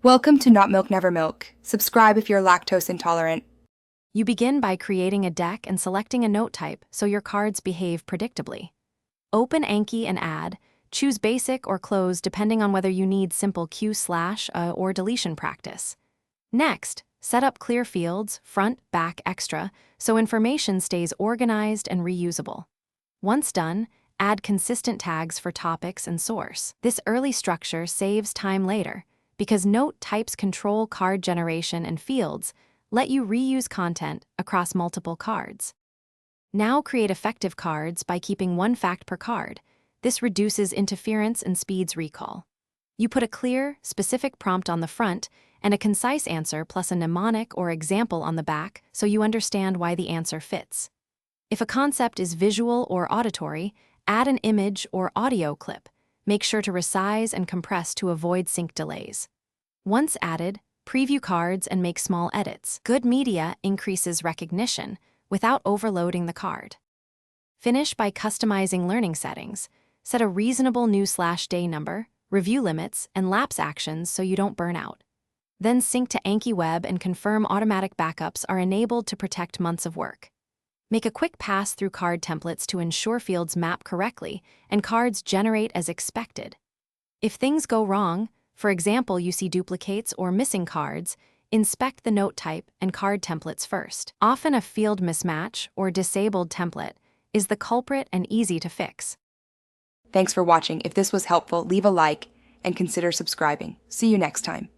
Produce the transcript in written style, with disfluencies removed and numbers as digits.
Welcome to Not Milk Never Milk. Subscribe if you're lactose intolerant. You begin by creating a deck and selecting a note type so your cards behave predictably. Open Anki and add. Choose basic or close depending on whether you need simple or deletion practice. Next, set up clear fields, front, back, extra, so information stays organized and reusable. Once done, add consistent tags for topics and source. This early structure saves time later, because note types control card generation and fields let you reuse content across multiple cards. Now create effective cards by keeping one fact per card. This reduces interference and speeds recall. You put a clear, specific prompt on the front and a concise answer plus a mnemonic or example on the back so you understand why the answer fits. If a concept is visual or auditory, add an image or audio clip. Make sure to resize and compress to avoid sync delays. Once added, preview cards and make small edits. Good media increases recognition without overloading the card. Finish by customizing learning settings. Set a reasonable new/day number, review limits, and lapse actions so you don't burn out. Then sync to Anki Web and confirm automatic backups are enabled to protect months of work. Make a quick pass through card templates to ensure fields map correctly and cards generate as expected. If things go wrong, for example, you see duplicates or missing cards, inspect the note type and card templates first. Often a field mismatch or disabled template is the culprit and easy to fix. Thanks for watching. If this was helpful, leave a like and consider subscribing. See you next time.